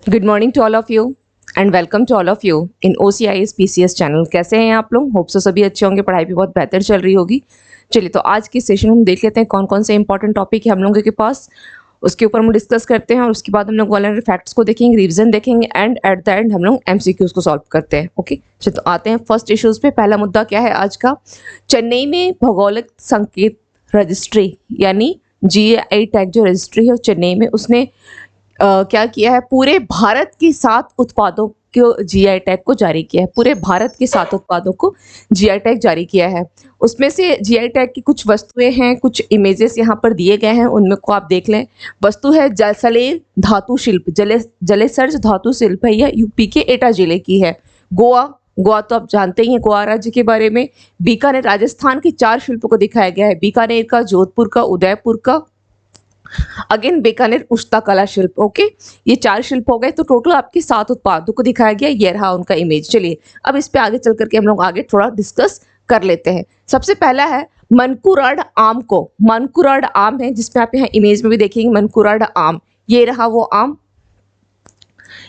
Good morning to all of you and welcome to all of you in OCIS PCS चैनल। कैसे हैं आप लोग? होप सो सभी अच्छे होंगे, पढ़ाई भी बहुत बेहतर चल रही होगी। चलिए तो आज की सेशन हम देख लेते हैं कौन कौन से इंपॉर्टेंट टॉपिक है हम लोगों के पास, उसके ऊपर हम डिस्कस करते हैं और उसके बाद हम लोग वल्नरेबल फैक्ट्स को देखेंगे, रिवीजन देखेंगे एंड एट द एंड हम लोग MCQs को सॉल्व करते हैं। ओके चलिए तो आते हैं फर्स्ट इश्यूज पे। पहला मुद्दा क्या है आज का? चेन्नई में भौगोलिक संकेत रजिस्ट्री यानी GI टैग जो रजिस्ट्री है चेन्नई में, उसने क्या किया है, पूरे भारत के 7 उत्पादों को GI टैग को जारी किया है। पूरे भारत के 7 उत्पादों को GI टैग जारी किया है। उसमें से GI टैग की कुछ वस्तुएं हैं, कुछ इमेजेस यहाँ पर दिए गए हैं, उनमें को आप देख लें। वस्तु है जलसलेर धातु शिल्प, जलेसर धातु शिल्प है, यह यूपी के एटा जिले की है। गोवा तो आप जानते ही हैं गोवा राज्य के बारे में। बीकानेर राजस्थान के 4 शिल्पों को दिखाया गया है, बीकानेर का, जोधपुर का, उदयपुर का, अगेन बीकानेर उष्ता कला शिल्प। ओके ये 4 शिल्प हो गए, तो टोटल आपके 7 उत्पादों को दिखाया गया। ये रहा उनका इमेज। चलिए अब इस पे आगे चल करके हम लोग आगे थोड़ा डिस्कस कर लेते हैं। सबसे पहला है मनकुराड आम को। मनकुराड आम है जिसमें आप यहाँ इमेज में भी देखेंगे मनकुराड आम, ये रहा वो आम,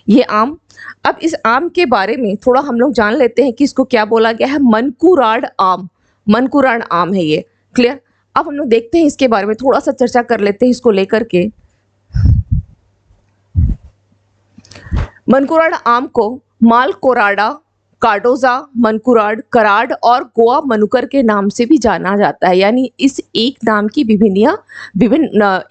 ये आम। अब इस आम के बारे में थोड़ा हम लोग जान लेते हैं कि इसको क्या बोला गया है। मनकुराड आम, मनकुराड आम है ये। क्लियर? अब हम लोग देखते हैं इसके बारे में, थोड़ा सा चर्चा कर लेते हैं इसको लेकर के। मनकुराड आम को मालकोराडा, कार्डोजा, मनकुराड, कराड और गोवा मनुकर के नाम से भी जाना जाता है। यानी इस एक नाम की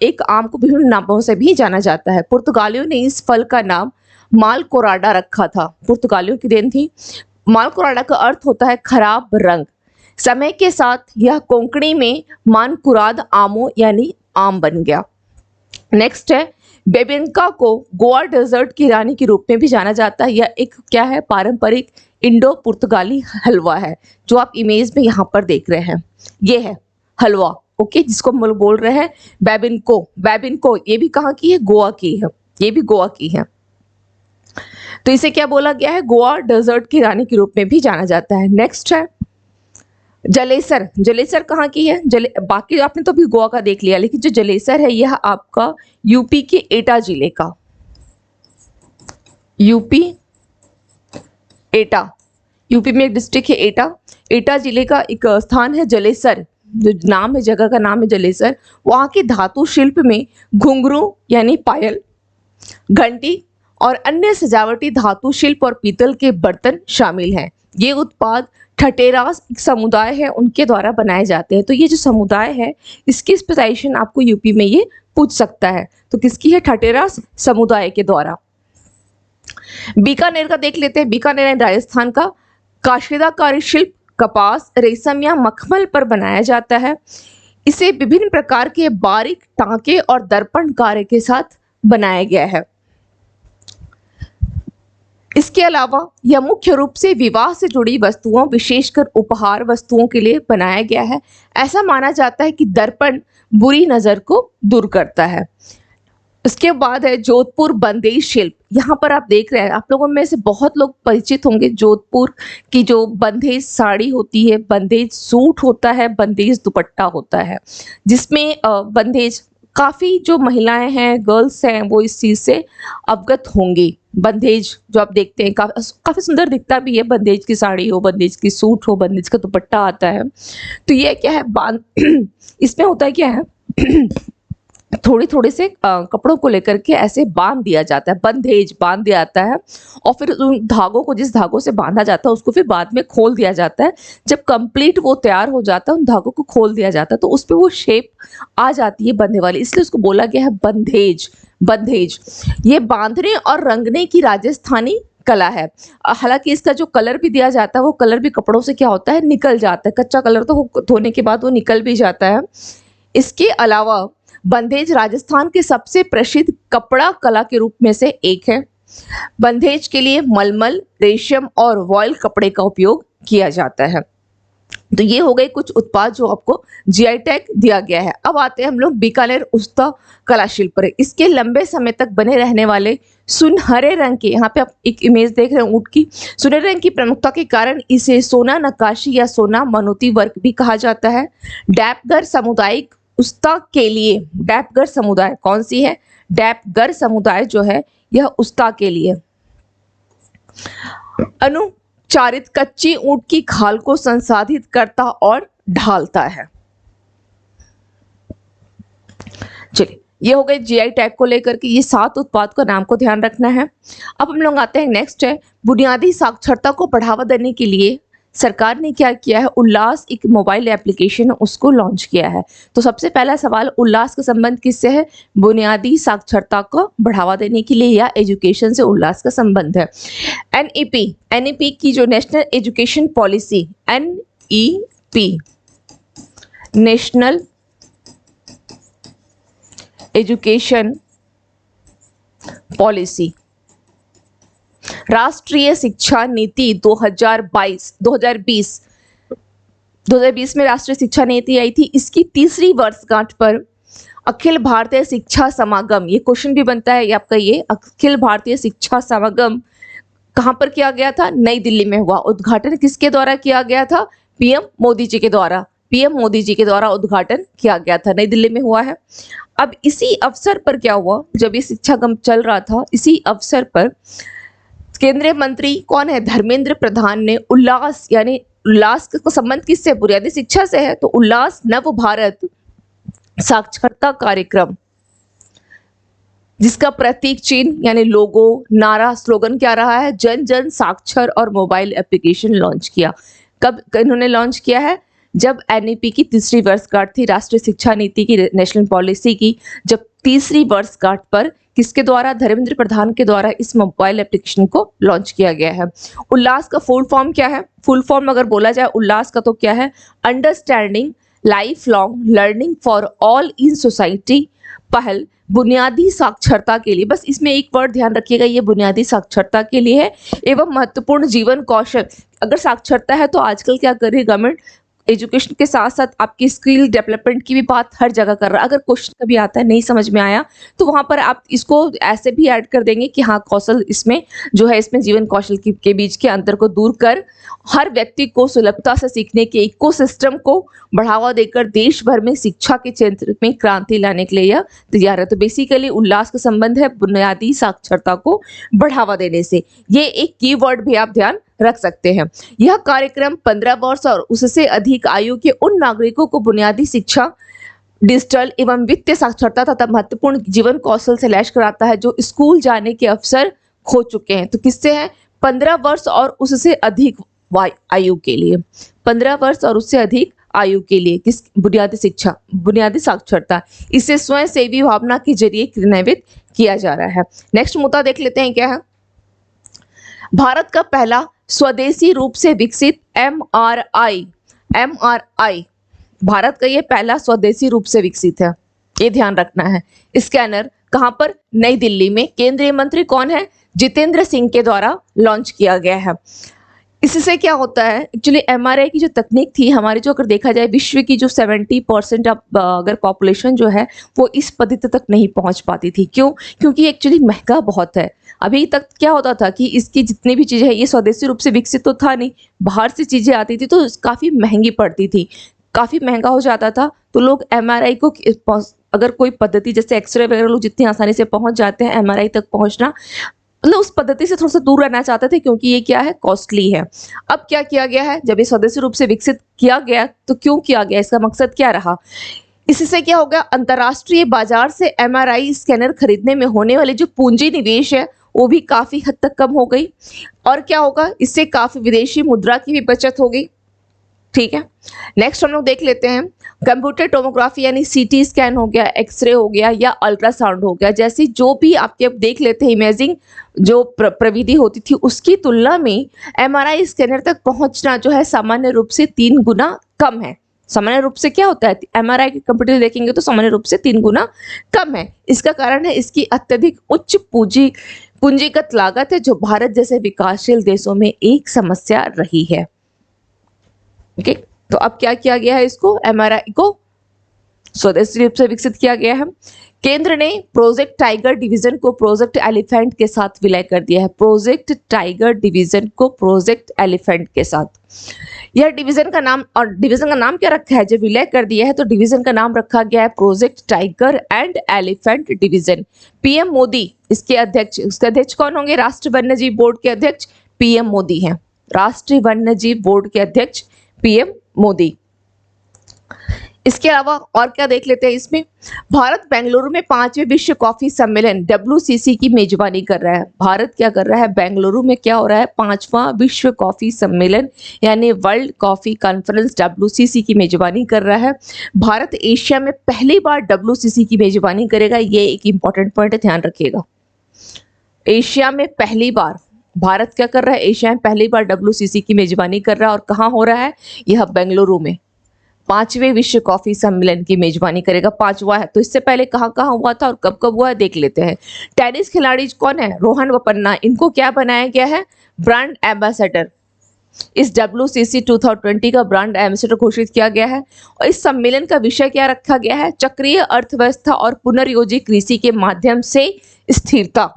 एक आम को विभिन्न नामों से भी जाना जाता है। पुर्तगालियों ने इस फल का नाम मालकोराडा रखा था, पुर्तगालियों की देन थी। मालकोराडा का अर्थ होता है खराब रंग। समय के साथ यह कोंकणी में मानकुराद आमो यानी आम बन गया। नेक्स्ट है बेबिनका को गोवा डेजर्ट की रानी के रूप में भी जाना जाता है। यह एक क्या है, पारंपरिक इंडो पुर्तगाली हलवा है जो आप इमेज में यहाँ पर देख रहे हैं। ये है हलवा, ओके, जिसको हम लोग बोल रहे हैं बेबिनको। बेबिनको ये भी कहाँ की है? गोवा की है, ये भी गोवा की है। तो इसे क्या बोला गया है? गोवा डेजर्ट की रानी के रूप में भी जाना जाता है। नेक्स्ट है जलेसर। जलेसर कहाँ की है? बाकी आपने तो भी गोवा का देख लिया, लेकिन जो जलेसर है यह आपका यूपी के एटा जिले का, यूपी एटा, यूपी में एक डिस्ट्रिक्ट है एटा, एटा जिले का एक स्थान है जलेसर, जो नाम है, जगह का नाम है जलेसर। वहाँ के धातु शिल्प में घुंघरू यानी पायल, घंटी और अन्य सजावटी धातु शिल्प और पीतल के बर्तन शामिल हैं। ये उत्पाद ठटेरास एक समुदाय है उनके द्वारा बनाए जाते हैं। तो ये जो समुदाय है इसकी स्पेशलाइजेशन आपको यूपी में ये पूछ सकता है। तो किसकी है? ठटेरास समुदाय के द्वारा। बीकानेर का देख लेते हैं। बीकानेर राजस्थान का काशीदाकारी शिल्प कपास, रेशम या मखमल पर बनाया जाता है। इसे विभिन्न प्रकार के बारीक टांके और दर्पण कार्य के साथ बनाया गया है। इसके अलावा यह मुख्य रूप से विवाह से जुड़ी वस्तुओं, विशेषकर उपहार वस्तुओं के लिए बनाया गया है। ऐसा माना जाता है कि दर्पण बुरी नजर को दूर करता है। इसके बाद है जोधपुर बंदेज शिल्प। यहाँ पर आप देख रहे हैं, आप लोगों में से बहुत लोग परिचित होंगे जोधपुर की जो बंदेज साड़ी होती है, बंदेज सूट होता है, बंदेज दुपट्टा होता है, जिसमें बंदेज काफ़ी जो महिलाएं हैं, गर्ल्स हैं, वो इस चीज़ से अवगत होंगी। बंदेज जो आप देखते हैं काफ़ी सुंदर दिखता भी है, बंदेज की साड़ी हो, बंदेज की सूट हो, बंदेज का दुपट्टा आता है। तो ये क्या है, इसमें होता है क्या है थोड़ी थोड़े से कपड़ों को लेकर के ऐसे बांध दिया जाता है, बंदेज बांध दिया जाता है, और फिर उन धागों को, जिस धागों से बांधा जाता है उसको फिर बाद में खोल दिया जाता है। जब कंप्लीट वो तैयार हो जाता है, उन धागों को खोल दिया जाता है, तो उस पर वो शेप आ जाती है बंधे वाली, इसलिए उसको बोला गया है बंदेज। बंदेज ये बांधने और रंगने की राजस्थानी कला है। हालांकि इसका जो कलर भी दिया जाता है वो कलर भी कपड़ों से क्या होता है, निकल जाता है। कच्चा कलर तो वो धोने के बाद वो निकल भी जाता है। इसके अलावा बंदेज राजस्थान के सबसे प्रसिद्ध कपड़ा कला के रूप में से एक है। बंदेज के लिए मलमल, रेशम और वॉयल कपड़े का उपयोग किया जाता है। तो ये हो गए कुछ उत्पाद जो आपको GI टैग दिया गया है। अब आते हैं हम लोग बीकानेर उस्ता कला शिल्प पर। इसके लंबे समय तक बने रहने वाले सुनहरे रंग के, यहाँ पे आप एक इमेज देख रहे हैं ऊँट की, सुनहरे रंग की प्रमुखता के कारण इसे सोना नक्काशी या सोना मनोती वर्क भी कहा जाता है। डैपगर सामुदायिक उस्ता के लिए, डैपगर समुदाय कौन सी है? डैपगर समुदाय जो है यह उस्ता के लिए। अनुचारित कच्ची ऊंट की खाल को संसाधित करता और ढालता है। चलिए, ये हो गए जीआई टैग को लेकर के ये 7 उत्पाद का नाम को ध्यान रखना है। अब हम लोग आते हैं नेक्स्ट है, बुनियादी साक्षरता को बढ़ावा देने के लिए सरकार ने क्या किया है, उल्लास एक मोबाइल एप्लीकेशन उसको लॉन्च किया है। तो सबसे पहला सवाल, उल्लास का संबंध किससे है? बुनियादी साक्षरता को बढ़ावा देने के लिए या एजुकेशन से उल्लास का संबंध है। एनईपी की जो national education policy, NEP national education policy, राष्ट्रीय शिक्षा नीति 2020 में राष्ट्रीय शिक्षा नीति आई थी। इसकी तीसरी वर्षगांठ पर अखिल भारतीय शिक्षा समागम, ये क्वेश्चन भी बनता है आपका, ये अखिल भारतीय शिक्षा समागम कहां पर किया गया था? नई दिल्ली में हुआ। उद्घाटन किसके द्वारा किया गया था? पीएम मोदी जी के द्वारा उद्घाटन किया गया था, नई दिल्ली में हुआ है। अब इसी अवसर पर क्या हुआ, जब ये शिक्षागम चल रहा था, इसी अवसर पर केंद्रीय मंत्री कौन है? धर्मेंद्र प्रधान ने उल्लास, यानी उल्लास का संबंध किससे? बुनियादी शिक्षा से है। तो उल्लास नव भारत साक्षरता कार्यक्रम, जिसका प्रतीक चिन्ह यानी लोगो, नारा, स्लोगन क्या रहा है? जन जन साक्षर और मोबाइल एप्लीकेशन लॉन्च किया। कब इन्होंने लॉन्च किया है? जब एनईपी की तीसरी वर्षगांठ थी, राष्ट्रीय शिक्षा नीति की, नेशनल पॉलिसी की जब तीसरी वर्षगांठ पर किसके द्वारा? धर्मेंद्र प्रधान के द्वारा इस मोबाइल एप्लीकेशन को लॉन्च किया गया है। उल्लास का फुल फॉर्म क्या है? फुल फॉर्म अगर बोला जाए उल्लास का तो क्या है? Understanding life long learning for all in society, पहल बुनियादी साक्षरता के लिए। बस इसमें एक वर्ड ध्यान रखिएगा, ये बुनियादी साक्षरता के लिए है, एवं महत्वपूर्ण जीवन कौशल। अगर साक्षरता है तो आजकल क्या कर रही है गवर्नमेंट, एजुकेशन के साथ साथ आपकी स्किल डेवलपमेंट की भी बात हर जगह कर रहा है। अगर क्वेश्चन कभी आता है नहीं समझ में आया तो वहां पर आप इसको ऐसे भी ऐड कर देंगे कि हाँ, कौशल इसमें जो है, इसमें जीवन कौशल के बीच के अंतर को दूर कर हर व्यक्ति को सुलभता से सीखने के इकोसिस्टम को बढ़ावा देकर देश भर में शिक्षा के क्षेत्र में क्रांति लाने के लिए यह तैयार है। तो बेसिकली उल्लास का संबंध है बुनियादी साक्षरता को बढ़ावा देने से। ये एक कीवर्ड भी आप ध्यान रख सकते हैं। यह कार्यक्रम 15 वर्ष और उससे अधिक आयु के उन नागरिकों को बुनियादी शिक्षा, डिजिटल एवं वित्तीय साक्षरता तथा महत्वपूर्ण जीवन कौशल से लैस कराता है, जो स्कूल जाने के अवसर खो चुके हैं। तो किससे है? 15 वर्ष और उससे अधिक आयु के लिए, 15 वर्ष और उससे अधिक आयु के लिए किस? बुनियादी शिक्षा, बुनियादी साक्षरता, इसे स्वयं सेवी भावना के जरिए क्रियान्वित किया जा रहा है। नेक्स्ट मुद्दा देख लेते हैं, क्या है? भारत का पहला स्वदेशी रूप से विकसित एमआरआई, भारत का ये पहला स्वदेशी रूप से विकसित है, ये ध्यान रखना है। स्कैनर कहां पर? नई दिल्ली में। केंद्रीय मंत्री कौन है? जितेंद्र सिंह के द्वारा लॉन्च किया गया है। इससे क्या होता है, एक्चुअली एमआरआई की जो तकनीक थी हमारी, जो अगर देखा जाए विश्व की जो 70% अगर पॉपुलेशन जो है वो इस पद्धति तक नहीं पहुंच पाती थी। क्यों? क्योंकि एक्चुअली महंगा बहुत है। अभी तक क्या होता था कि इसकी जितनी भी चीजें हैं, ये स्वदेशी रूप से विकसित तो था नहीं, बाहर से चीजें आती थी तो काफी महंगी पड़ती थी, काफी महंगा हो जाता था। तो लोग एमआरआई को, अगर कोई पद्धति जैसे एक्सरे वगैरह लोग जितनी आसानी से पहुंच जाते हैं, एमआरआई तक पहुंचना, मतलब उस पद्धति से थोड़ा सा दूर रहना चाहते थे, क्योंकि ये क्या है? कॉस्टली है। अब क्या किया गया है? जब ये स्वदेशी रूप से विकसित किया गया तो क्यों किया गया? इसका मकसद क्या रहा? इससे क्या होगा? अंतर्राष्ट्रीय बाजार से एमआरआई स्कैनर खरीदने में होने वाले जो पूंजी निवेश है वो भी काफी हद तक कम हो गई। और क्या होगा? इससे काफी विदेशी मुद्रा की भी बचत होगी। ठीक है, नेक्स्ट हम लोग देख लेते हैं कंप्यूटर टोमोग्राफी, यानी सीटी स्कैन हो गया, एक्सरे हो गया या अल्ट्रासाउंड हो गया, जैसी जो भी आपके अब देख लेते हैं इमेजिंग जो प्रविधि होती थी, उसकी तुलना में एमआरआई स्कैनर तक पहुंचना जो है सामान्य रूप से 3 गुना कम है। सामान्य रूप से क्या होता है? एमआरआई के कंप्यूटर देखेंगे तो सामान्य रूप से 3 गुना कम है। इसका कारण है इसकी अत्यधिक उच्च पूंजीगत लागत है, जो भारत जैसे विकासशील देशों में एक समस्या रही है। ओके, तो अब क्या किया गया है? इसको एमआरआई को स्वदेशी रूप से विकसित किया गया है। केंद्र ने प्रोजेक्ट टाइगर डिवीजन को प्रोजेक्ट एलिफेंट के साथ विलय कर दिया है। प्रोजेक्ट टाइगर डिवीजन को प्रोजेक्ट एलिफेंट के साथ, यह डिवीजन का नाम, और डिवीजन का नाम क्या रखा है, जब विलय कर दिया है तो डिवीजन का नाम रखा गया है project tiger and elephant division. PM Modi इसके अध्यक्ष, उसके अध्यक्ष कौन होंगे, राष्ट्रीय वन्यजीव बोर्ड के अध्यक्ष पीएम मोदी हैं। राष्ट्रीय वन्यजीव बोर्ड के अध्यक्ष पीएम मोदी। इसके अलावा और क्या देख लेते हैं इसमें, भारत बेंगलुरु में 5वें विश्व कॉफी सम्मेलन WCC की मेजबानी कर रहा है। भारत क्या कर रहा है, बेंगलुरु में क्या हो रहा है, 5वां विश्व कॉफी सम्मेलन यानी वर्ल्ड कॉफी कॉन्फ्रेंस WCC की मेजबानी कर रहा है। भारत एशिया में पहली बार WCC की मेजबानी करेगा, ये एक इंपॉर्टेंट पॉइंट है, ध्यान रखिएगा। एशिया में पहली बार भारत क्या कर रहा है, एशिया में पहली बार WCC की मेजबानी कर रहा है, और कहाँ हो रहा है, यह बेंगलुरु में 5वें विश्व कॉफी सम्मेलन की मेजबानी करेगा। 5वां है, तो इससे पहले कहाँ कहाँ हुआ था और कब कब हुआ है देख लेते हैं। टेनिस खिलाड़ी कौन है, रोहन बोपन्ना, इनको क्या बनाया गया है, ब्रांड एम्बेसडर। इस WCC 2020 का ब्रांड एम्बेसडर घोषित किया गया है। और इस सम्मेलन का विषय क्या रखा गया है, चक्रीय अर्थव्यवस्था और पुनर्योजी कृषि के माध्यम से स्थिरता।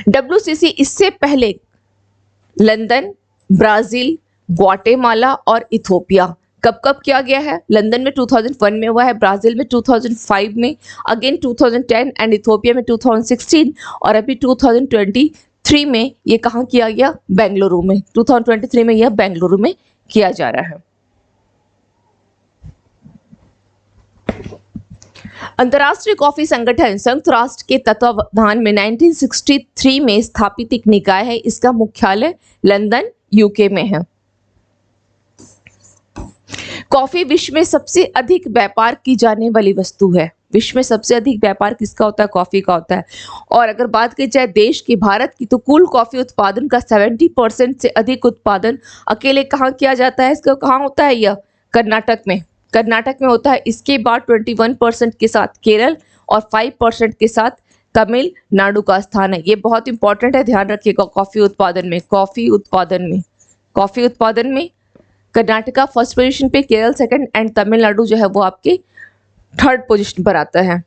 WCC इससे पहले लंदन, ब्राजील, ग्वाटेमाला और इथोपिया कब कब किया गया है, लंदन में 2001 में हुआ है, ब्राजील में 2005 में, अगेन 2010 एंड इथोपिया में 2016, और अभी 2023 में ये कहाँ किया गया, बेंगलुरु में। 2023 में यह बेंगलुरु में किया जा रहा है। अंतर्राष्ट्रीय कॉफी संगठन संयुक्त राष्ट्र के तत्वावधान में 1963 में स्थापित एक निकाय है। इसका मुख्यालय लंदन यूके में है। कॉफी विश्व में सबसे अधिक व्यापार की जाने वाली वस्तु है। विश्व में सबसे अधिक व्यापार किसका होता है, कॉफी का होता है। और अगर बात की जाए देश की, भारत की, तो कुल कॉफी उत्पादन का 70% से अधिक उत्पादन अकेले कहाँ किया जाता है, इसका कहाँ होता है, यह कर्नाटक में, कर्नाटक में होता है। इसके बाद 21% के साथ केरल और 5% के साथ तमिलनाडु का स्थान है। ये बहुत इंपॉर्टेंट है, ध्यान रखिएगा। कॉफी उत्पादन में, कॉफी उत्पादन में कर्नाटका फर्स्ट पोजीशन पे, केरल सेकंड, एंड तमिलनाडु जो है वो आपके थर्ड पोजीशन पर आता है।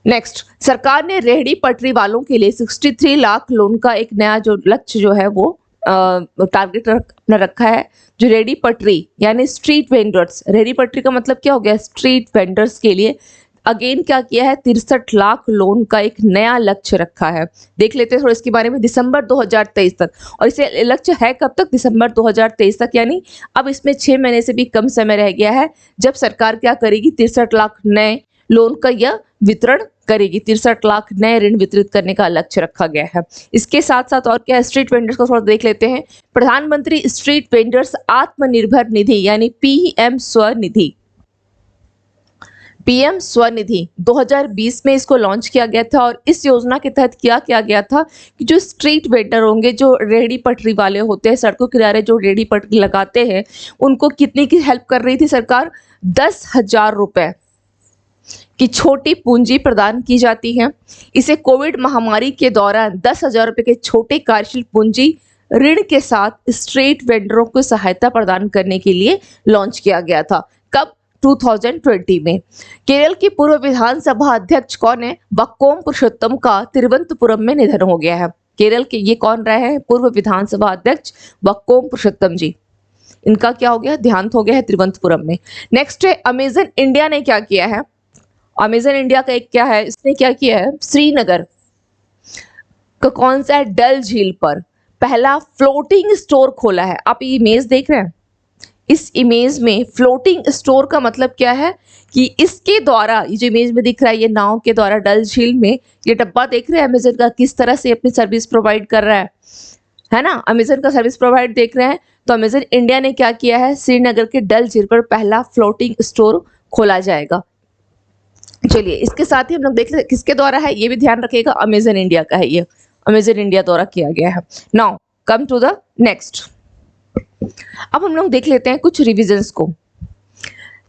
नेक्स्ट, सरकार ने रेहड़ी पटरी वालों के लिए 63 लाख लोन का एक नया जो लक्ष्य जो है वो टारगेट अपना रखा है। जो रेहड़ी पटरी यानी स्ट्रीट वेंडर्स, रेहड़ी पटरी का मतलब क्या हो गया, स्ट्रीट वेंडर्स के लिए अगेन क्या किया है, 63 लाख लोन का एक नया लक्ष्य रखा है। देख लेते हैं थोड़ा इसके बारे में। दिसंबर 2023 तक, और इसे लक्ष्य है कब तक, दिसंबर 2023 तक, यानी अब इसमें 6 महीने से भी कम समय रह गया है जब सरकार क्या करेगी, 63 लाख नए लोन का यह वितरण करेगी। 63 लाख नए ऋण वितरित करने का लक्ष्य रखा गया है। इसके साथ साथ और क्या है, स्ट्रीट वेंडर्स को थोड़ा देख लेते हैं। प्रधानमंत्री स्ट्रीट वेंडर्स आत्मनिर्भर निधि यानी PM स्वनिधि 2020 में इसको लॉन्च किया गया था। और इस योजना के तहत क्या किया गया था कि जो स्ट्रीट वेंडर होंगे, जो रेहड़ी पटरी वाले होते हैं, सड़कों किनारे जो रेहड़ी पटरी लगाते हैं, उनको कितने की हेल्प कर रही थी सरकार, 10,000 रुपए की छोटी पूंजी प्रदान की जाती है। इसे कोविड महामारी के दौरान 10,000 रुपए के छोटे कार्यशील पूंजी ऋण के साथ स्ट्रीट वेंडरों को सहायता प्रदान करने के लिए लॉन्च किया गया था। कब, 2020 में। केरल के पूर्व विधानसभा अध्यक्ष कौन है, बक्कोम पुरुषोत्तम का तिरुवनंतपुरम में निधन हो गया है। केरल के ये कौन रहे हैं, पूर्व विधानसभा अध्यक्ष बक्कोम पुरुषोत्तम जी, इनका क्या हो गया, देहांत हो गया है तिरुवनंतपुरम में। नेक्स्ट है, अमेजन इंडिया ने क्या किया है, अमेजन इंडिया का एक क्या है, इसने क्या किया है, श्रीनगर का कौन सा है, डल झील पर पहला फ्लोटिंग स्टोर खोला है। आप ये इमेज देख रहे हैं, इस इमेज में फ्लोटिंग स्टोर का मतलब क्या है कि इसके द्वारा, ये जो इमेज में दिख रहा है, ये नाव के द्वारा डल झील में ये डब्बा देख रहे हैं अमेजन का किस तरह से अपनी सर्विस प्रोवाइड कर रहा है ना, अमेजन का सर्विस प्रोवाइड देख रहे हैं। तो अमेजन इंडिया ने क्या किया है, श्रीनगर के डल झील पर पहला फ्लोटिंग स्टोर खोला जाएगा। चलिए, इसके साथ ही हम लोग देख लेते किसके द्वारा है, ये भी ध्यान रखिएगा, अमेजन इंडिया का है, ये अमेजन इंडिया द्वारा किया गया है। Now come to the next. अब हम लोग देख लेते हैं कुछ रिविजन्स को।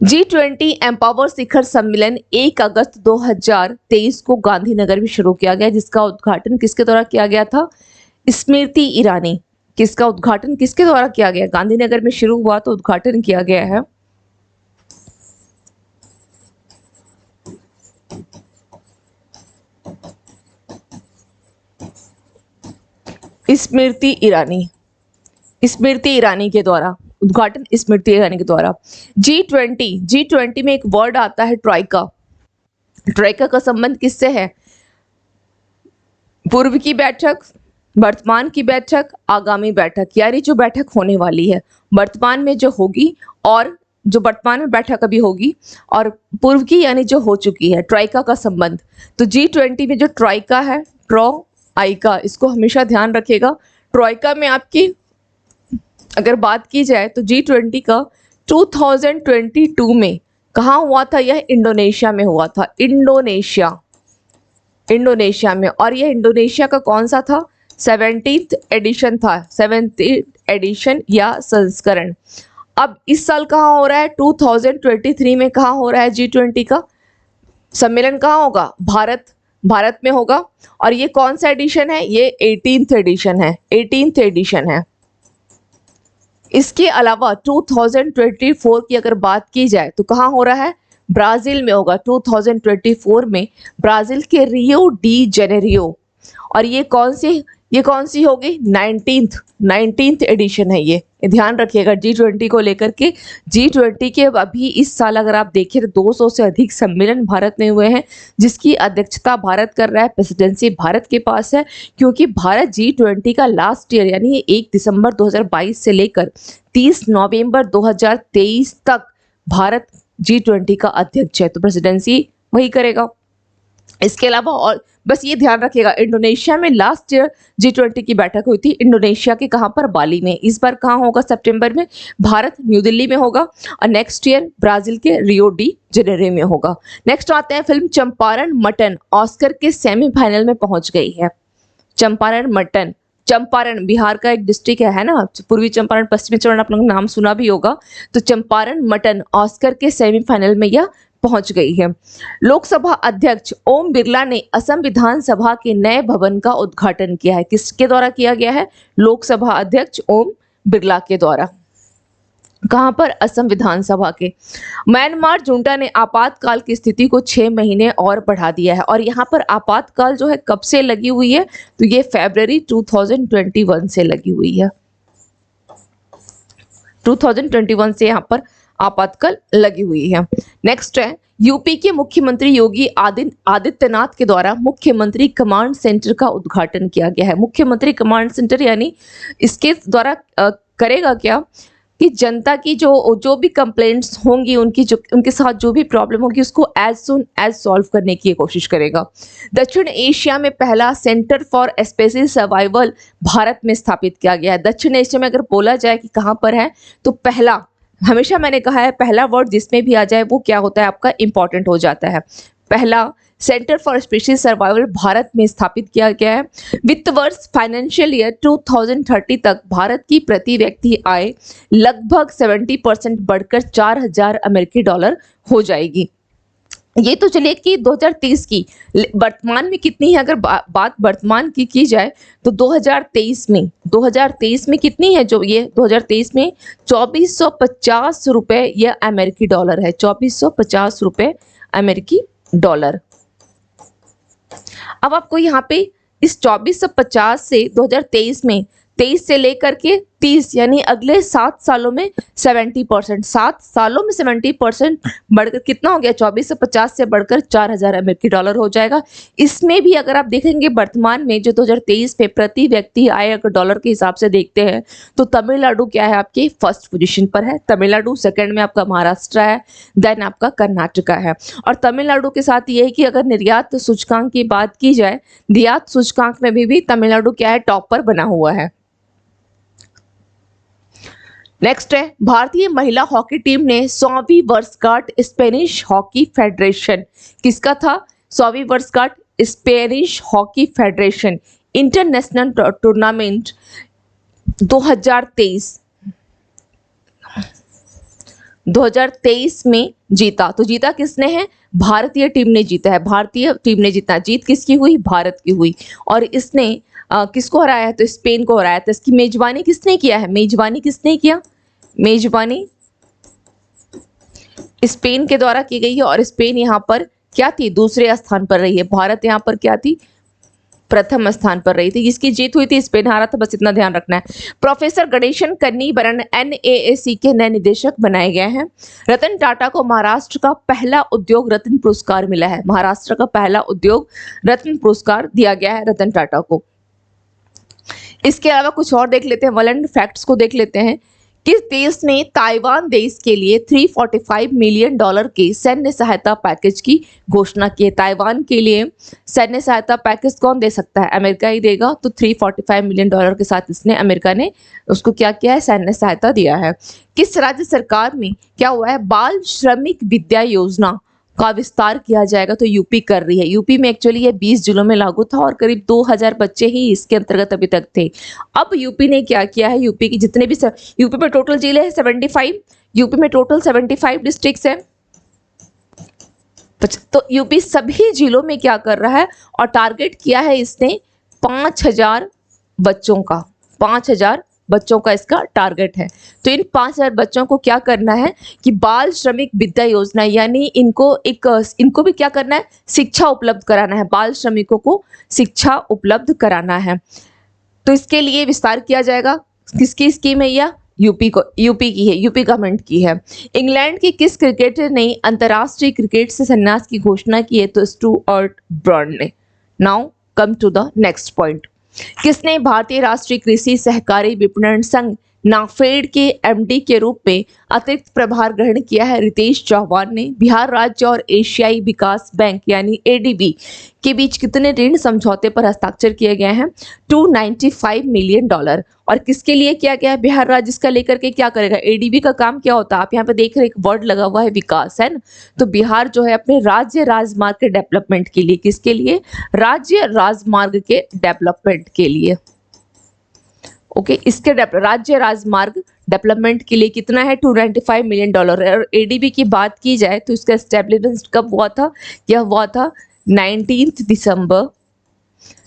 G20 एम्पावर शिखर सम्मेलन 1 अगस्त 2023 को गांधीनगर में शुरू किया गया, जिसका उद्घाटन किसके द्वारा किया गया था, स्मृति ईरानी। किसका उद्घाटन किसके द्वारा किया गया, गांधीनगर में शुरू हुआ तो उद्घाटन किया गया है स्मृति ईरानी, स्मृति ईरानी के द्वारा उद्घाटन, स्मृति ईरानी के द्वारा। G20 में एक वर्ड आता है ट्राइका। ट्राइका का संबंध किससे है? पूर्व की बैठक, वर्तमान की बैठक, आगामी बैठक, यानी जो बैठक होने वाली है वर्तमान में जो होगी, और जो वर्तमान में बैठक अभी होगी, और पूर्व की यानी जो हो चुकी है, ट्राइका का संबंध। तो G20 में जो ट्राइका है, ट्रोआइका, इसको हमेशा ध्यान रखिएगा। ट्राइका में आपकी अगर बात की जाए तो G20 का 2022 में कहाँ हुआ था? यह इंडोनेशिया में हुआ था, इंडोनेशिया में। और यह इंडोनेशिया का कौन सा था? 70th एडिशन था, 70th एडिशन या संस्करण। अब इस साल कहाँ हो रहा है? 2023 में कहाँ हो रहा है G20 का सम्मेलन? कहाँ होगा? भारत में होगा। और ये कौन सा एडिशन है? ये 18th एडिशन है। इसके अलावा 2024 की अगर बात की जाए तो कहाँ हो रहा है? ब्राजील में होगा। 2024 में ब्राजील के रियो डी जेनेरियो। और ये कौन सी होगी? 19th एडिशन है ये ध्यान रखिएगा G20 को लेकर के। G20 के अभी इस साल अगर आप देखें तो 200 से अधिक सम्मेलन भारत में हुए हैं, जिसकी अध्यक्षता भारत कर रहा है, प्रेसिडेंसी भारत के पास है, क्योंकि भारत G20 का लास्ट ईयर यानी 1 दिसंबर 2022 से लेकर 30 नवंबर 2023 तक भारत G20 का अध्यक्ष है, तो प्रेसिडेंसी वही करेगा। इसके अलावा और बस ये ध्यान रखिएगा, इंडोनेशिया में लास्ट ईयर G20 की बैठक हुई थी, इंडोनेशिया के कहाँ पर? बाली में। इस बार कहाँ होगा? सितंबर में भारत न्यू दिल्ली में होगा, और नेक्स्ट ईयर ब्राजील के रियो डी जेनेरियो में होगा। नेक्स्ट आते हैं फिल्म चंपारण मटन ऑस्कर के सेमीफाइनल में पहुंच गई है। चंपारण मटन, चंपारण बिहार का एक डिस्ट्रिक्ट है ना, पूर्वी चंपारण, पश्चिमी चंपारण, आप लोगों ने नाम सुना भी होगा। तो चंपारण मटन ऑस्कर के सेमीफाइनल में यह पहुंच गई है। लोकसभा अध्यक्ष ओम बिरला ने असम विधानसभा के नए भवन का उद्घाटन किया है। किसके द्वारा किया गया है? लोकसभा अध्यक्ष ओम बिरला के द्वारा। कहां पर? असम विधानसभा के। म्यांमार जुंटा ने आपातकाल की स्थिति को 6 महीने और बढ़ा दिया है। और यहाँ पर आपातकाल जो है कब से लगी हुई है? तो ये फरवरी 2021 से लगी हुई है। 2021 से यहाँ पर आपातकाल लगी हुई है। नेक्स्ट है, यूपी के मुख्यमंत्री योगी आदित्यनाथ के द्वारा मुख्यमंत्री कमांड सेंटर का उद्घाटन किया गया है। मुख्यमंत्री कमांड सेंटर यानी इसके द्वारा करेगा क्या कि जनता की जो भी कंप्लेंट्स होंगी, उनके साथ जो भी प्रॉब्लम होगी, उसको एज सुन एज सॉल्व करने की कोशिश करेगा। दक्षिण एशिया में पहला centre for special survival Bharat में स्थापित किया गया है। दक्षिण एशिया में अगर बोला जाए कि कहाँ पर है, तो पहला, हमेशा मैंने कहा है पहला वर्ड जिसमें भी आ जाए वो क्या होता है? आपका इंपॉर्टेंट हो जाता है। पहला centre for special survival Bharat में स्थापित किया गया है। वित्त वर्ष फाइनेंशियल ईयर 2030 तक भारत की प्रति व्यक्ति आय लगभग 70% बढ़कर $4,000 हो जाएगी। ये तो चलिए कि 2023 की, वर्तमान में कितनी है? अगर बात वर्तमान की जाए तो 2023 में कितनी है? जो ये 2023 में 2450 रुपए यह अमेरिकी डॉलर है, 2450 रुपए अमेरिकी डॉलर। अब आपको यहाँ पे इस 2450 से 2023 में 23 से लेकर के 30 यानी अगले 7 सालों में 70%, 7 सालों में 70% बढ़कर कितना हो गया? 2450 से बढ़कर $4,000 हो जाएगा। इसमें भी अगर आप देखेंगे वर्तमान में जो 2023 में प्रति व्यक्ति आय अगर डॉलर के हिसाब से देखते हैं तो तमिलनाडु क्या है? आपके फर्स्ट पोजीशन पर है तमिलनाडु, सेकंड में आपका महाराष्ट्र है, देन आपका कर्नाटका है। और तमिलनाडु के साथ ये है कि अगर निर्यात सूचकांक की बात की जाए, निर्यात सूचकांक में भी तमिलनाडु क्या है? टॉप पर बना हुआ है। नेक्स्ट है, भारतीय महिला हॉकी टीम ने 100वीं वर्षगांठ स्पेनिश हॉकी फेडरेशन, किसका था? 100वीं वर्षगांठ Spanish hockey federation international tournament 2023 में जीता। तो जीता किसने है? भारतीय टीम ने जीता है, भारतीय टीम ने जीता। जीत किसकी हुई? भारत की हुई। और इसने किसको हराया है? तो स्पेन को हराया। तो इसकी मेजबानी किसने किया है? मेजबानी किसने किया? मेजबानी स्पेन के द्वारा की गई है। और स्पेन यहाँ पर क्या थी? दूसरे स्थान पर रही है। भारत यहाँ पर क्या थी? प्रथम स्थान पर रही थी। इसकी जीत हुई थी, स्पेन हारा था, बस इतना ध्यान रखना है। प्रोफेसर गणेशन कन्नीबरन NAAC के नए निदेशक बनाए गए हैं। रतन टाटा को महाराष्ट्र का पहला उद्योग रत्न पुरस्कार मिला है। महाराष्ट्र का पहला उद्योग रत्न पुरस्कार दिया गया है रतन टाटा को। इसके अलावा कुछ और देख लेते हैं, वर्ल्ड फैक्ट्स को देख लेते हैं। किस देश ने ताइवान देश के लिए $345 मिलियन के सैन्य सहायता पैकेज की घोषणा की है? ताइवान के लिए सैन्य सहायता पैकेज कौन दे सकता है? अमेरिका ही देगा। तो $345 मिलियन के साथ इसने, अमेरिका ने उसको क्या किया है? सैन्य सहायता दिया है। किस राज्य सरकार में क्या हुआ है? बाल श्रमिक विद्या योजना का विस्तार किया जाएगा, तो यूपी कर रही है। यूपी में एक्चुअली ये 20 जिलों में लागू था और करीब 2000 बच्चे ही इसके अंतर्गत अभी तक थे। अब यूपी ने क्या किया है? यूपी की जितने भी यूपी में टोटल जिले हैं 75, यूपी में टोटल 75 डिस्ट्रिक्ट्स हैं। तो यूपी सभी जिलों में क्या कर रहा है? और टारगेट किया है इसने 5000 बच्चों का, 5000 बच्चों का इसका टारगेट है। तो इन 5000 बच्चों को क्या करना है कि बाल श्रमिक विद्या योजना, यानी इनको भी क्या करना है? शिक्षा उपलब्ध कराना है। बाल श्रमिकों को शिक्षा उपलब्ध कराना है। तो इसके लिए विस्तार किया जाएगा। किसकी स्कीम है यह? यूपी की है, यूपी गवर्नमेंट की है। इंग्लैंड के किस क्रिकेटर ने अंतर्राष्ट्रीय क्रिकेट से संन्यास की घोषणा की है? तो स्टुअर्ट ब्रॉड ने। Now come to the next point. किसने भारतीय राष्ट्रीय कृषि सहकारी विपणन संघ नाफेड के MD के रूप में अतिरिक्त प्रभार ग्रहण किया है? रितेश चौहान ने। बिहार राज्य और एशियाई विकास बैंक यानी ADB के बीच कितने ऋण समझौते पर हस्ताक्षर किए गए हैं? $295 मिलियन। और किसके लिए किया गया है? बिहार राज्य इसका लेकर के क्या करेगा? ADB का काम क्या होता है? आप यहाँ पे देख रहे हैं, एक वर्ड लगा हुआ है विकास, है ना। तो बिहार जो है अपने राज्य राजमार्ग के डेवलपमेंट के लिए, किसके लिए? राज्य राजमार्ग के डेवलपमेंट के लिए। ओके, इसके राज्य राजमार्ग डेवलपमेंट के लिए कितना है? $295 मिलियन। और ADB की बात की जाए तो इसका एस्टेब्लिशमेंट कब हुआ था? यह हुआ था 19 दिसंबर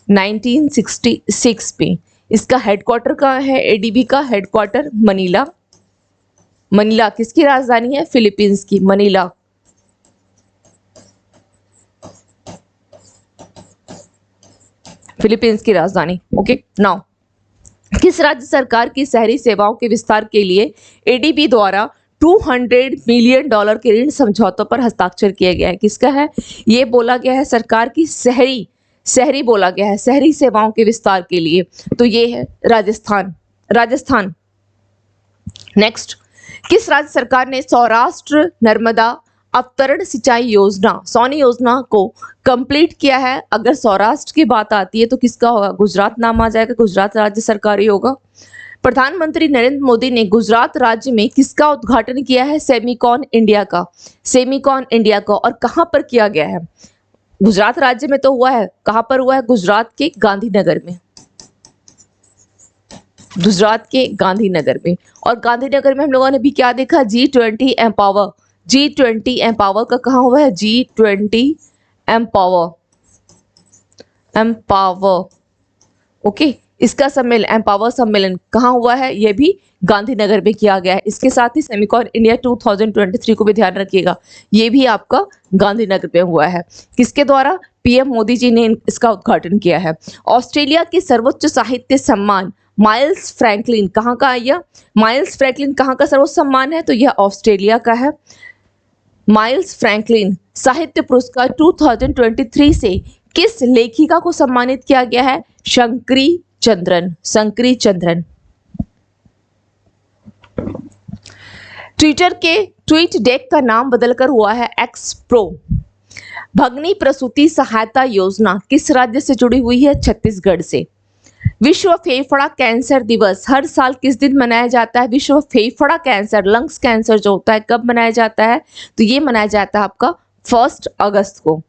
1966 पे। इसका हेडक्वार्टर कहाँ है? ADB का हेडक्वार्टर मनीला। मनीला किसकी राजधानी है? फिलीपींस की, मनीला। फिलीपींस की राजधानी। ओके, नाउ किस राज्य सरकार की शहरी सेवाओं के विस्तार के लिए ADB द्वारा $200 मिलियन के ऋण समझौतों पर हस्ताक्षर किया गया है? किसका है? ये बोला गया है सरकार की शहरी बोला गया है, शहरी सेवाओं के विस्तार के लिए। तो ये है राजस्थान। नेक्स्ट, किस राज्य सरकार ने सौराष्ट्र नर्मदा अवतरण सिंचाई योजना, सौनी योजना को कंप्लीट किया है? अगर सौराष्ट्र की बात आती है तो किसका होगा? गुजरात नाम आ जाएगा, गुजरात राज्य सरकार ही होगा। प्रधानमंत्री नरेंद्र मोदी ने गुजरात राज्य में किसका उद्घाटन किया है? सेमिकॉन इंडिया का, सेमिकॉन इंडिया का। और कहां पर किया गया है? गुजरात राज्य में तो हुआ है, कहां पर हुआ है? गुजरात के गांधीनगर में, गुजरात के गांधीनगर में। और गांधीनगर में हम लोगों ने भी क्या देखा? G20 एम्पावर, G20 एम्पावर का कहाँ हुआ है? G20 empower. ओके, इसका सम्मेलन, एम्पावर सम्मेलन कहाँ हुआ है? ये भी गांधीनगर में किया गया है। इसके साथ ही सेमिकॉन इंडिया 2023 को भी ध्यान रखिएगा, ये भी आपका गांधीनगर में हुआ है। किसके द्वारा? PM मोदी जी ने इसका उद्घाटन किया है। ऑस्ट्रेलिया के सर्वोच्च साहित्य सम्मान माइल्स फ्रैंकलिन कहाँ का है? यह माइल्स फ्रैंकलिन कहाँ का सर्वोच्च सम्मान है? तो यह ऑस्ट्रेलिया का है। माइल्स फ्रैंकलिन साहित्य पुरस्कार 2023 से किस लेखिका को सम्मानित किया गया है? शंकरी चंद्रन। ट्विटर के ट्वीट डेक का नाम बदलकर हुआ है एक्स प्रो। भगनी प्रसूति सहायता योजना किस राज्य से जुड़ी हुई है? छत्तीसगढ़ से। विश्व फेफड़ा कैंसर दिवस हर साल किस दिन मनाया जाता है? विश्व फेफड़ा कैंसर, लंग्स कैंसर जो होता है, कब मनाया जाता है? तो ये मनाया जाता है आपका 1 अगस्त को।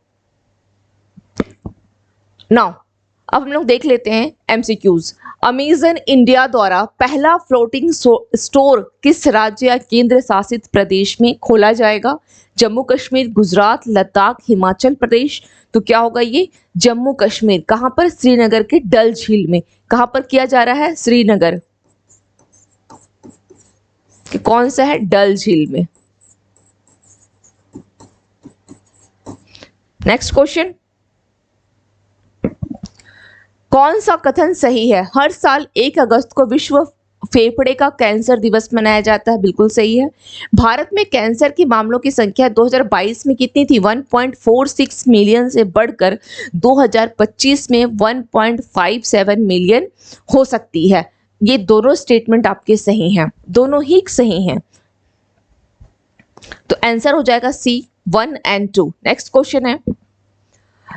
नाउ अब हम लोग देख लेते हैं MCQs। अमेजन इंडिया द्वारा पहला फ्लोटिंग स्टोर किस राज्य या केंद्र शासित प्रदेश में खोला जाएगा? जम्मू कश्मीर, गुजरात, लद्दाख, हिमाचल प्रदेश। तो क्या होगा ये? जम्मू कश्मीर। कहां पर? श्रीनगर के डल झील में। कहां पर किया जा रहा है? श्रीनगर कि कौन सा है? डल झील में। नेक्स्ट क्वेश्चन, कौन सा कथन सही है? हर साल 1 अगस्त को विश्व फेफड़े का कैंसर दिवस मनाया जाता है। बिल्कुल सही है। भारत में कैंसर के मामलों की संख्या 2022 में कितनी थी? 1.46 मिलियन से बढ़कर 2025 में 1.57 मिलियन हो सकती है। ये दोनों स्टेटमेंट आपके सही हैं, दोनों ही सही हैं। तो आंसर हो जाएगा सी 1 और 2। नेक्स्ट क्वेश्चन है,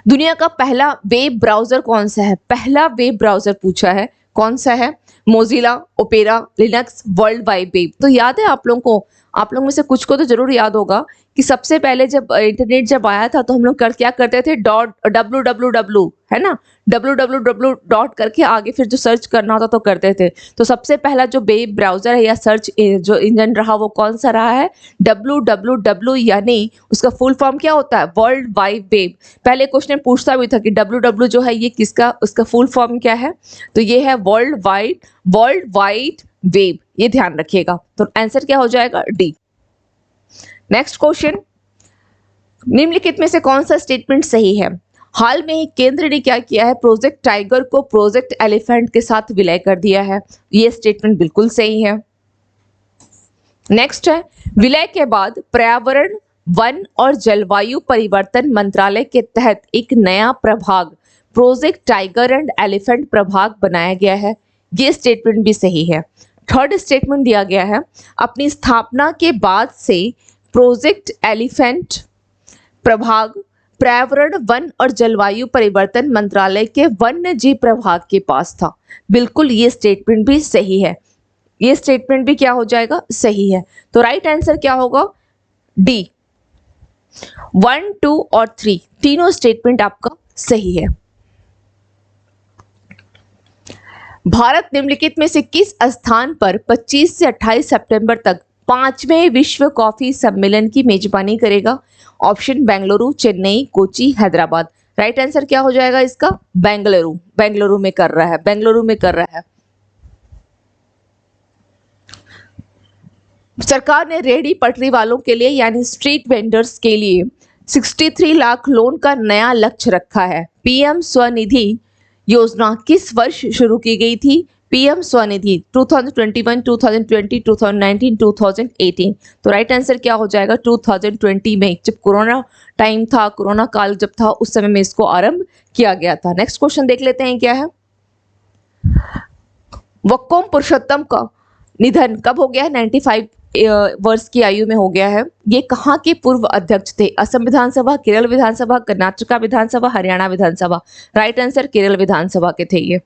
दुनिया का पहला वेब ब्राउजर कौन सा है? पहला वेब ब्राउजर पूछा है, कौन सा है? Mozilla, opera, Linux, world wide web. तो याद है आप लोगों को, आप लोगों में से कुछ को तो जरूर याद होगा कि सबसे पहले जब इंटरनेट जब आया था तो हम लोग क्या करते थे? www, है ना, www डॉट करके आगे फिर जो सर्च करना होता तो करते थे। तो सबसे पहला जो वेब ब्राउजर है या सर्च जो इंजन रहा वो कौन सा रहा है? www, यानी उसका फुल फॉर्म क्या होता है? World wide web. पहले क्वेश्चन पूछता भी था कि www जो है ये किसका, उसका फुल फॉर्म क्या है? तो ये है वर्ल्ड वाइड वेब, ये ध्यान रखिएगा। तो आंसर क्या हो जाएगा? डी। नेक्स्ट क्वेश्चन, निम्नलिखित में से कौन सा स्टेटमेंट सही है? हाल में ही केंद्र ने क्या किया है? प्रोजेक्ट टाइगर को प्रोजेक्ट एलिफेंट के साथ विलय कर दिया है। ये स्टेटमेंट बिल्कुल सही है। नेक्स्ट है, विलय के बाद पर्यावरण, वन और जलवायु परिवर्तन मंत्रालय के तहत एक नया प्रभाग प्रोजेक्ट टाइगर एंड एलिफेंट प्रभाग बनाया गया है। ये स्टेटमेंट भी सही है। थर्ड स्टेटमेंट दिया गया है, अपनी स्थापना के बाद से प्रोजेक्ट एलिफेंट प्रभाग पर्यावरण, वन और जलवायु परिवर्तन मंत्रालय के वन्य जीव प्रभाग के पास था। बिल्कुल ये स्टेटमेंट भी सही है। ये स्टेटमेंट भी क्या हो जाएगा? सही है। तो राइट आंसर क्या होगा? डी। 1, 2 और 3 तीनों स्टेटमेंट आपका सही है। भारत निम्नलिखित में से किस स्थान पर 25 से 28 सितंबर तक 5वें विश्व कॉफी सम्मेलन की मेजबानी करेगा? Option Bengaluru, Chennai, Kochi, Hyderabad. Right answer क्या हो जाएगा इसका? बेंगलुरु में कर रहा है। सरकार ने रेहड़ी पटरी वालों के लिए यानी स्ट्रीट वेंडर्स के लिए 63 लाख लोन का नया लक्ष्य रखा है। पीएम स्वनिधि योजना किस वर्ष शुरू की गई थी? पीएम स्वनिधि 2021, 2020, 2019, 2018। तो राइट आंसर क्या हो जाएगा? 2020 में, जब कोरोना टाइम था, कोरोना काल जब था, उस समय में इसको आरंभ किया गया था। नेक्स्ट क्वेश्चन देख लेते हैं क्या है। वक्कोम पुरुषोत्तम का निधन कब हो गया है? 95 वर्ष की आयु में हो गया है। ये कहाँ के पूर्व अध्यक्ष थे? असम विधानसभा, केरल विधानसभा, कर्नाटक विधानसभा, हरियाणा विधानसभा। राइट आंसर केरल विधानसभा के थे ये।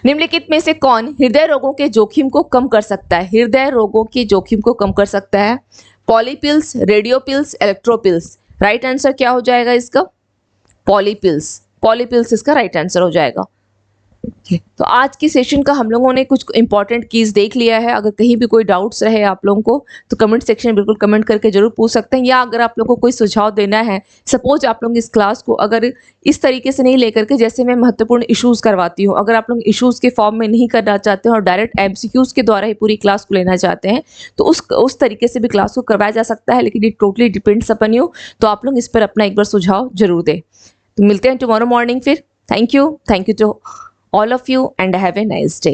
निम्नलिखित में से कौन हृदय रोगों के जोखिम को कम कर सकता है? हृदय रोगों के जोखिम को कम कर सकता है। पॉलीपिल्स, रेडियोपिल्स, इलेक्ट्रोपिल्स। राइट आंसर क्या हो जाएगा इसका? पॉलीपिल्स इसका राइट आंसर हो जाएगा। तो आज की सेशन का हम लोगों ने कुछ इंपॉर्टेंट कीज देख लिया है। अगर कहीं भी कोई डाउट्स रहे आप लोगों को तो कमेंट सेक्शन में बिल्कुल कमेंट करके जरूर पूछ सकते हैं, या अगर आप लोगों को कोई सुझाव देना है, सपोज आप लोग इस क्लास को अगर इस तरीके से नहीं लेकर के जैसे मैं महत्वपूर्ण इश्यूज करवाती हूँ, अगर आप लोग इश्यूज के फॉर्म में नहीं करना चाहते हैं और डायरेक्ट एमसीक्यूज के द्वारा ही पूरी क्लास को लेना चाहते हैं तो उस तरीके से भी क्लास को करवाया जा सकता है, लेकिन it totally depends upon you. तो आप लोग इस पर अपना एक बार सुझाव जरूर दें। तो मिलते हैं टुमारो मॉर्निंग फिर। Thank you to all of you and have a nice day.